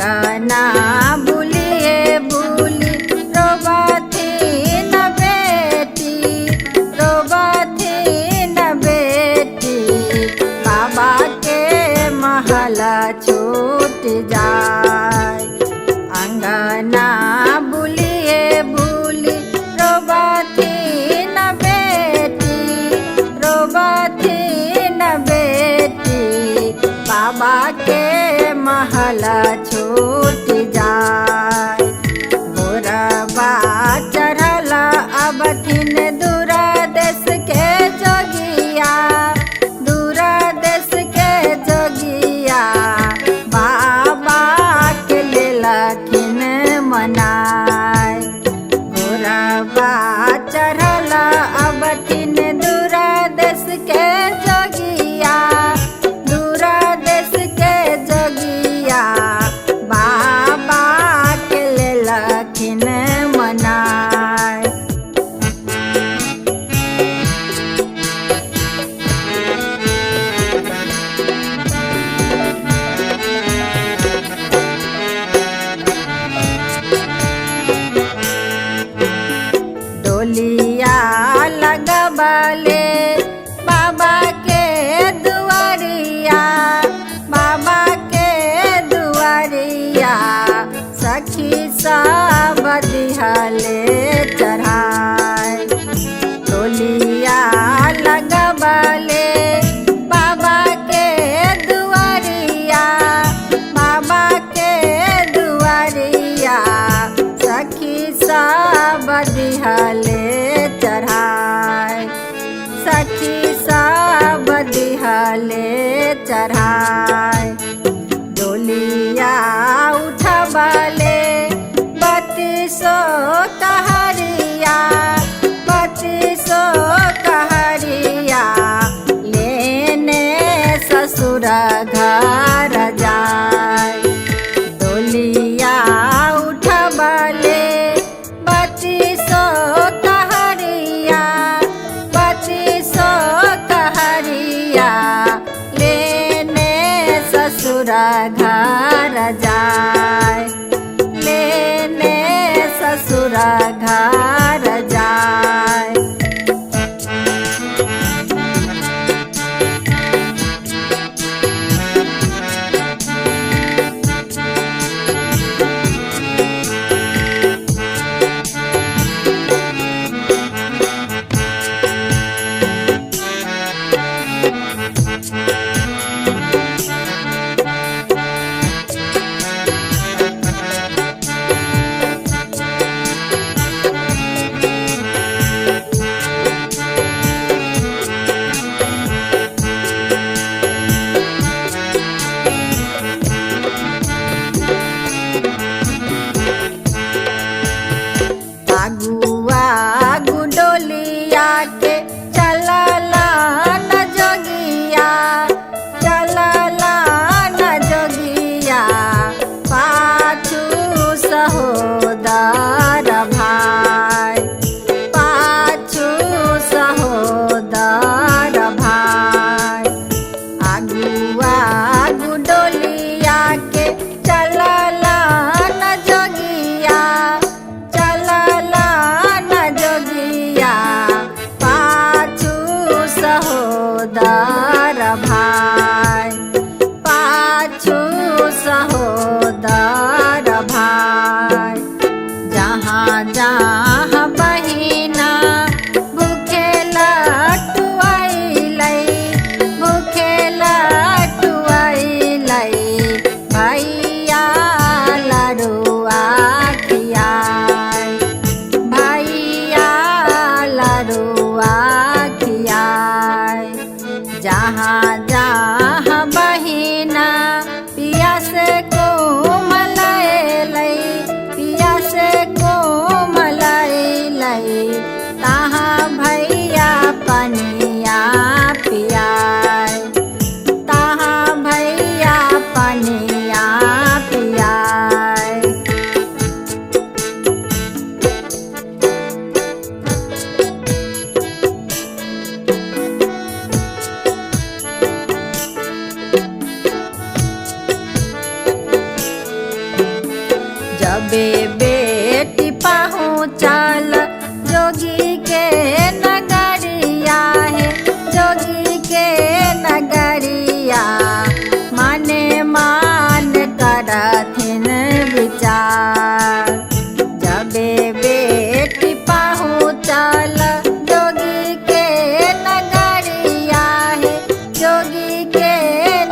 अंगना बुलिए बुली रोबाथी न बेटी, रोबाथी न बेटी, बाबा के महल छूट जाए। अंगना बुलिए बुली रोबाथी न बेटी, रोबाथी न बेटी, बाबा के महल छूट जाए। गोरबा चढ़ल अब थिन दूरा देश के जोगिया, दूरा देश के जोगिया, बाबा के लेलखिन मनाए। गोरबा चढ़ल अब थिन दूरा देश के जोगिया, दूरा देश के जोगिया, बाबा के लेलखिन मनाए। डोलिया लगबले बाबा के दुआरिया, बाबा के दुआरिया, सखी सब दिहले चढ़ाए। डोलिया लगबले बाबा के दुआरिया, बाबा के दुआरिया, सखी सब दिहले चढ़ाए, सखी सब दिहले चढ़ाए। डोलिया उठबले बत्तीसो कहरिया, बत्तीसो कहरिया, लेने ससुर घर जाए। डोलिया उठबले बत्तीसो कहरिया, बत्तीसो कहरिया, लेने ससुर घर जाए। जबे बेटी पहुँचल जोगी के नगरिया है, जोगी के नगरिया माने मान करथिन विचार। जबे बेटी पहुँचल जोगी के नगरिया है, जोगी के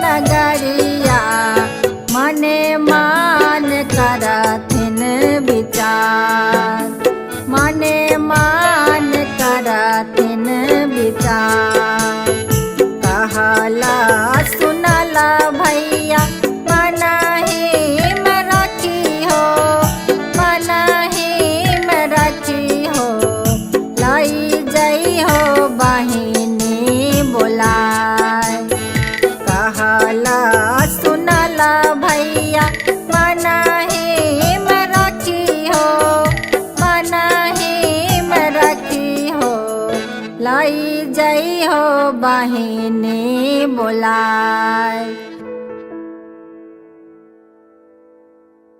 नगरिया मने मान करथिन विचार, मने मान करथिन विचार। कहला सुनला भैया मनहि में रखी हो, मनहि में रखी हो, लई जई हो बहिनी बोलाय। कहला सुनला भैया मनहि में रखी हो, मनहि में रखी हो, लई जई हो बहिनी बोलाय।